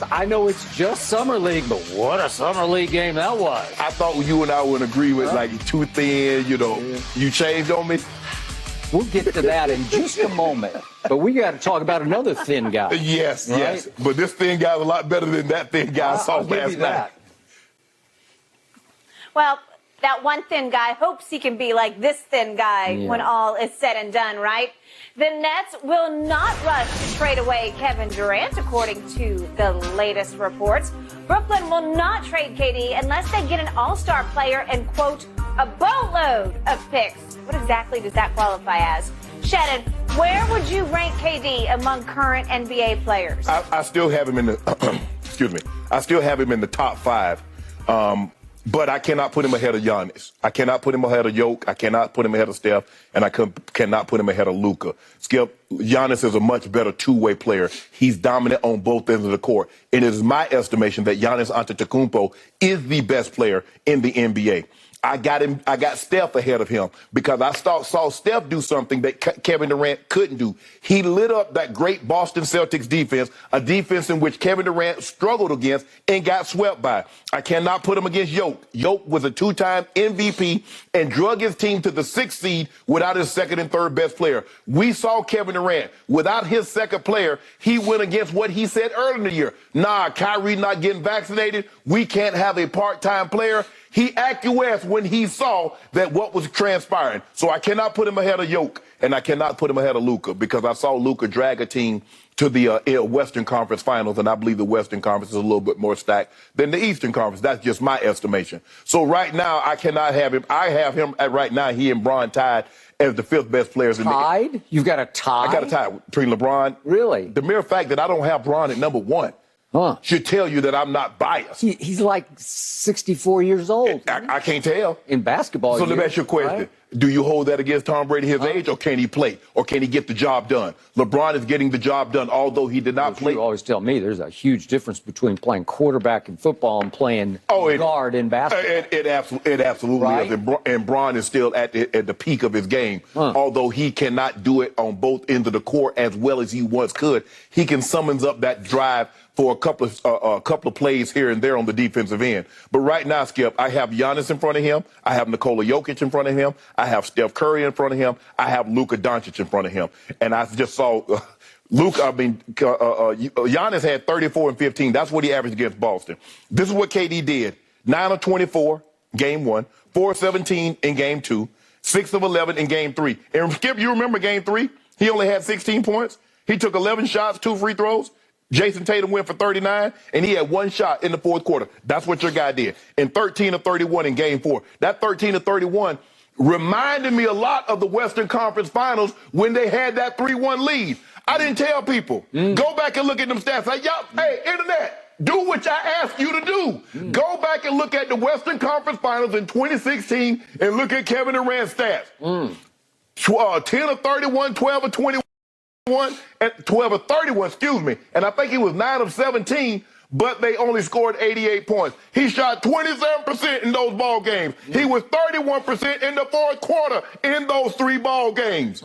times. I know it's just Summer League, but what a Summer League game that was. I thought you and I would agree with, like, too thin, you know. Yeah. You changed on me? We'll get to that in just a moment. But we got to talk about another thin guy. Yes, right? yes. But this thin guy is a lot better than that thin guy I saw last night. Well, that one thin guy hopes he can be like this thin guy when all is said and done, right? The Nets will not rush to trade away Kevin Durant, according to the latest reports. Brooklyn will not trade KD unless they get an all-star player and, quote, a boatload of picks. What exactly does that qualify as? Shannon, where would you rank KD among current NBA players? I still have him in the excuse me. I still have him in the top 5. But I cannot put him ahead of Giannis. I cannot put him ahead of Jokic. I cannot put him ahead of Steph. And I cannot put him ahead of Luka. Skip, Giannis is a much better two-way player. He's dominant on both ends of the court. It is my estimation that Giannis Antetokounmpo is the best player in the NBA. I got Steph ahead of him because I saw Steph do something that Kevin Durant couldn't do. He lit up that great Boston Celtics defense, a defense in which Kevin Durant struggled against and got swept by. I cannot put him against Jokic. Jokic was a 2-time MVP and drug his team to the 6th seed without his second and third best player. We saw Kevin Durant. Without his second player, he went against what he said earlier in the year. Nah, Kyrie not getting vaccinated. We can't have a part-time player. He acquiesced when he saw that what was transpiring. So I cannot put him ahead of Jokic, and I cannot put him ahead of Luka because I saw Luka drag a team to the Western Conference Finals, and I believe the Western Conference is a little bit more stacked than the Eastern Conference. That's just my estimation. So right now, I cannot have him. I have him at right now, he and Bron tied as the 5th best players in the league. Tied? You've got a tie? I got a tie between LeBron. Really? The mere fact that I don't have Bron at number 1. Should tell you that I'm not biased. He's like 64 years old. I can't tell. In basketball. So let me ask you a question. Right? Do you hold that against Tom Brady his age, or can he play? Or can he get the job done? LeBron is getting the job done, although he did not play. You always tell me there's a huge difference between playing quarterback in football and playing guard in basketball. It absolutely is. And Bron is still at the peak of his game. Although he cannot do it on both ends of the court as well as he once could. He can summons up that drive for a couple of plays here and there on the defensive end. But right now, Skip, I have Giannis in front of him. I have Nikola Jokic in front of him. I have Steph Curry in front of him. I have Luka Doncic in front of him. And I just saw Giannis had 34 and 15. That's what he averaged against Boston. This is what KD did. 9 of 24, game 1. 4 of 17 in game 2. 6 of 11 in game 3. And Skip, you remember game 3? He only had 16 points. He took 11 shots, 2 free throws. Jason Tatum went for 39, and he had 1 shot in the 4th quarter. That's what your guy did. And 13 of 31 in game 4. That 13 of 31 reminded me a lot of the Western Conference Finals when they had that 3-1 lead. I didn't tell people. Go back and look at them stats. Like, hey, internet, do what I asked you to do. Go back and look at the Western Conference Finals in 2016 and look at Kevin Durant's stats. 10 of 31, 12 of 21. And 12 of 31, excuse me. And I think he was 9 of 17, but they only scored 88 points. He shot 27% in those ball games. He was 31% in the 4th quarter in those 3 ball games.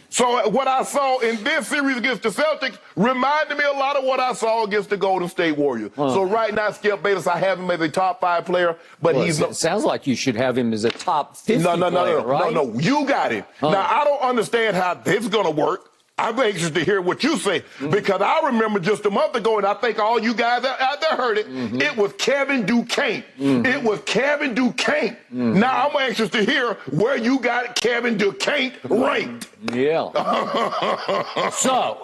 So what I saw in this series against the Celtics reminded me a lot of what I saw against the Golden State Warriors. So right now, Skip Bayless, I have him as a top 5 player, but it sounds like you should have him as a top 50 player, right? No, you got it. Now, I don't understand how this is going to work. I'm anxious to hear what you say because I remember just a month ago, and I think all you guys out there heard it, it was Kevin Durant. It was Kevin Durant. Now I'm anxious to hear where you got Kevin Durant ranked. Yeah. So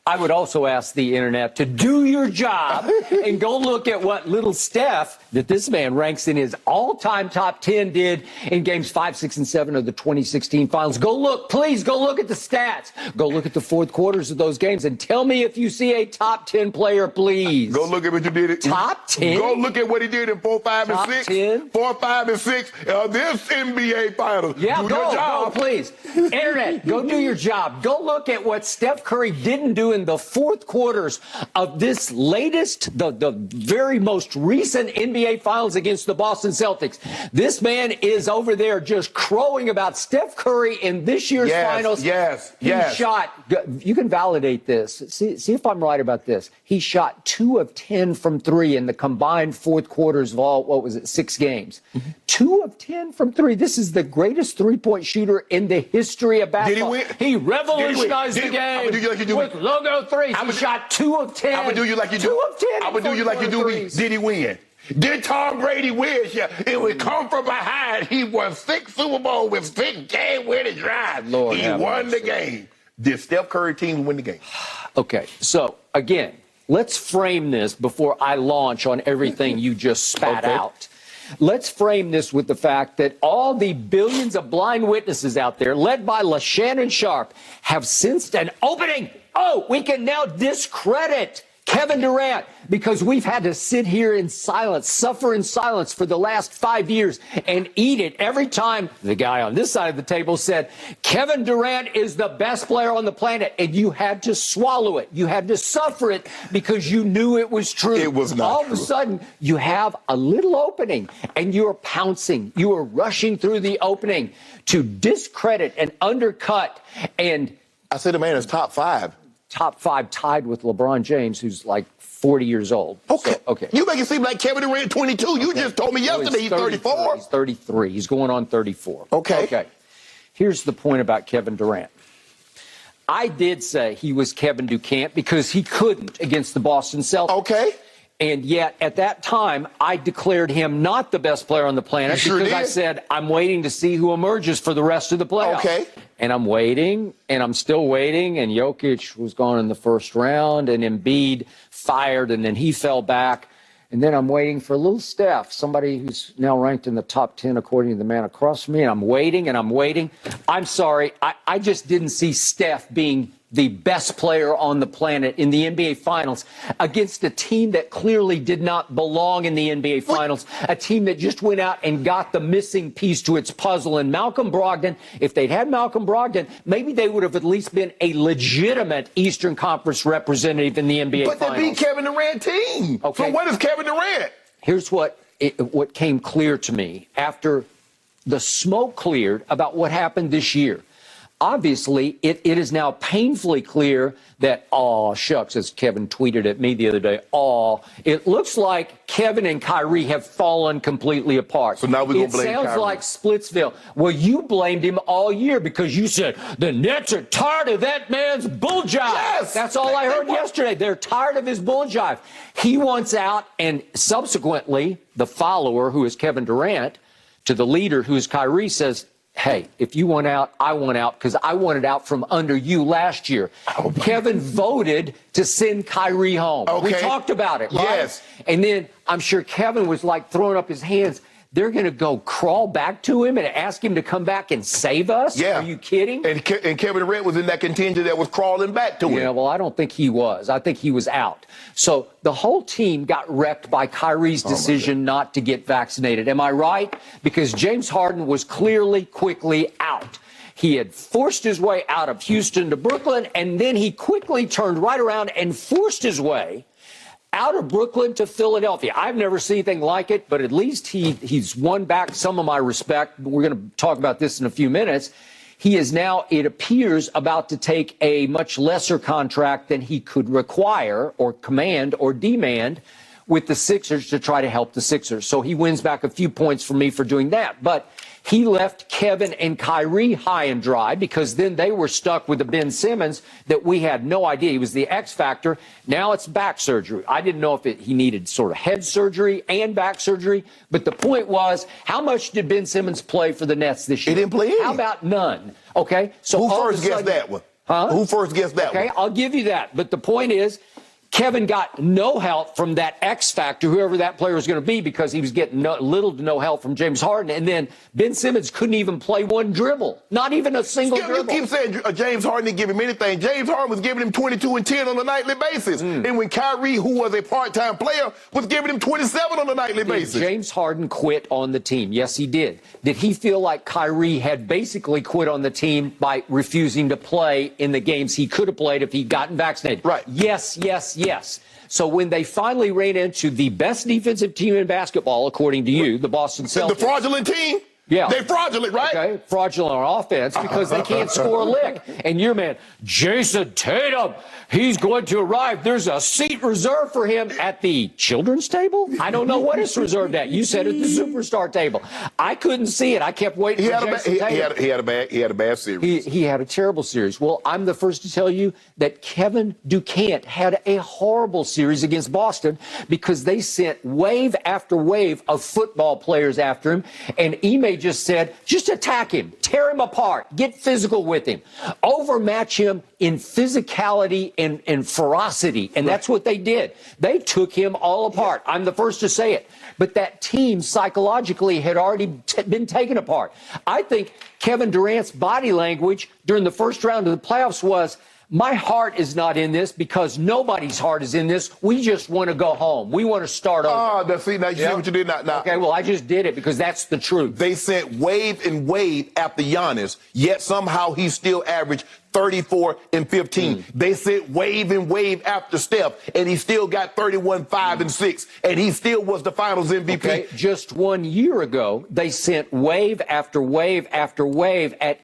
I would also ask the internet to do your job and go look at what little Steph, that this man ranks in his all-time top 10, did in games 5, 6, and 7 of the 2016 finals. Go look, please go look at the stats. Go look at the 4th quarters of those games and tell me if you see a top 10 player, please. Go look at what you did. Top 10? Go look at what he did in 4, 5, and 6. 10? 4, 5, and 6. This NBA finals. Yeah, go, please. Internet, go do your job. Go look at what Steph Curry didn't do in the fourth quarters of this latest, the very most recent NBA Finals against the Boston Celtics. This man is over there just crowing about Steph Curry in this year's finals. He shot, you can validate this. See if I'm right about this. He shot 2 of 10 from 3 in the combined fourth quarters of all, what was it, 6 games. 2 of 10 from 3. This is the greatest three-point shooter in the history of basketball. Did he win? He revolutionized the game I'm gonna do you like you do with logo threes. He shot 2 of 10. I'm gonna do you like you do. 2 of 10. I'm gonna do you like you do me. Did he win? Did Tom Brady win? It would come from behind. He won 6 Super Bowls with 6 game-winning drives. Lord he won the game. Did Steph Curry team win the game? Okay, so again, let's frame this before I launch on everything you just spat out. Let's frame this with the fact that all the billions of blind witnesses out there, led by LaShannon Sharp, have sensed an opening. Oh, we can now discredit Kevin Durant because we've had to sit here in silence, suffer in silence for the last 5 years and eat it every time the guy on this side of the table said, Kevin Durant is the best player on the planet. And you had to swallow it. You had to suffer it because you knew it was true. It was not All true. of a sudden, you have a little opening and you're pouncing. You are rushing through the opening to discredit and undercut. And I said the man is top 5. Top 5 tied with LeBron James, who's like 40 years old. Okay. So, okay. You make it seem like Kevin Durant 22. You just told me yesterday he's 34. He's 33. He's going on 34. Okay. Okay. Here's the point about Kevin Durant. I did say he was Kevin Durant because he couldn't against the Boston Celtics. Okay. And yet, at that time, I declared him not the best player on the planet because I said, I'm waiting to see who emerges for the rest of the playoffs. Okay. And I'm waiting, and I'm still waiting, and Jokic was gone in the first round, and Embiid fired, and then he fell back. And then I'm waiting for little Steph, somebody who's now ranked in the top 10 according to the man across from me, and I'm waiting, and I'm waiting. I'm sorry, I just didn't see Steph being the best player on the planet in the NBA Finals against a team that clearly did not belong in the NBA Finals, a team that just went out and got the missing piece to its puzzle. And Malcolm Brogdon, if they'd had Malcolm Brogdon, maybe they would have at least been a legitimate Eastern Conference representative in the NBA Finals. But they beat Kevin Durant team. Okay. So what is Kevin Durant? Here's what came clear to me after the smoke cleared about what happened this year. Obviously, it is now painfully clear that, aw, shucks, as Kevin tweeted at me the other day, aw, it looks like Kevin and Kyrie have fallen completely apart. So now we're going to blame Kyrie. It sounds Kyrie. like Splitsville. Well, you blamed him all year because you said the Nets are tired of that man's bull jive. Yes! That's all I heard yesterday. They're tired of his bull jive. He wants out, and subsequently, the follower, who is Kevin Durant, to the leader, who is Kyrie, says, hey, if you want out, I want out because I wanted out from under you last year. Oh, Kevin voted to send Kyrie home. Okay. We talked about it, right? Yes. And then I'm sure Kevin was like throwing up his hands. They're going to go crawl back to him and ask him to come back and save us? Yeah. Are you kidding? And Kevin Durant was in that contingent that was crawling back to him. Yeah, well, I don't think he was. I think he was out. So the whole team got wrecked by Kyrie's decision not to get vaccinated. Am I right? Because James Harden was clearly, quickly out. He had forced his way out of Houston to Brooklyn, and then he quickly turned right around and forced his way out of Brooklyn to Philadelphia. I've never seen anything like it, but at least he's won back some of my respect. We're going to talk about this in a few minutes. He is now, it appears, about to take a much lesser contract than he could require or command or demand with the Sixers to try to help the Sixers. So he wins back a few points from me for doing that. But he left Kevin and Kyrie high and dry because then they were stuck with the Ben Simmons that we had no idea. He was the X factor. Now it's back surgery. I didn't know if he needed sort of head surgery and back surgery. But the point was, how much did Ben Simmons play for the Nets this year? He didn't play any. How about none? Okay. So Who first guessed that one? Huh? Who first guessed that one? Okay, I'll give you that. But the point is, Kevin got no help from that X factor, whoever that player was going to be, because he was getting little to no help from James Harden. And then Ben Simmons couldn't even play one dribble, not even a single dribble. You keep saying James Harden didn't give him anything. James Harden was giving him 22 and 10 on a nightly basis. And when Kyrie, who was a part-time player, was giving him 27 on a nightly basis. James Harden quit on the team. Yes, he did. Did he feel like Kyrie had basically quit on the team by refusing to play in the games he could have played if he'd gotten vaccinated? Right. Yes, yes, yes. So when they finally ran into the best defensive team in basketball, according to you, the Boston Celtics. The fraudulent team? Yeah. They're fraudulent, right? Okay, fraudulent on offense because they can't score a lick. And your man, Jason Tatum, he's going to arrive. There's a seat reserved for him at the children's table? I don't know what it's reserved at. You said at the superstar table. I couldn't see it. I kept waiting for Jason Tatum. He had a bad series. He had a terrible series. Well, I'm the first to tell you that Kevin Durant had a horrible series against Boston because they sent wave after wave of football players after him, and Ime just said, just attack him, tear him apart, get physical with him, overmatch him in physicality and ferocity. And that's what they did. They took him all apart. I'm the first to say it. But that team psychologically had already been taken apart. I think Kevin Durant's body language during the first round of the playoffs was, my heart is not in this because nobody's heart is in this. We just want to go home. We want to start over. Oh, see, now you see what you did now. Okay, well, I just did it because that's the truth. They sent wave and wave after Giannis, yet somehow he still averaged 34 and 15. They sent wave and wave after Steph, and he still got 31, 5, and 6, and he still was the Finals MVP. Okay, just 1 year ago, they sent wave after wave after wave at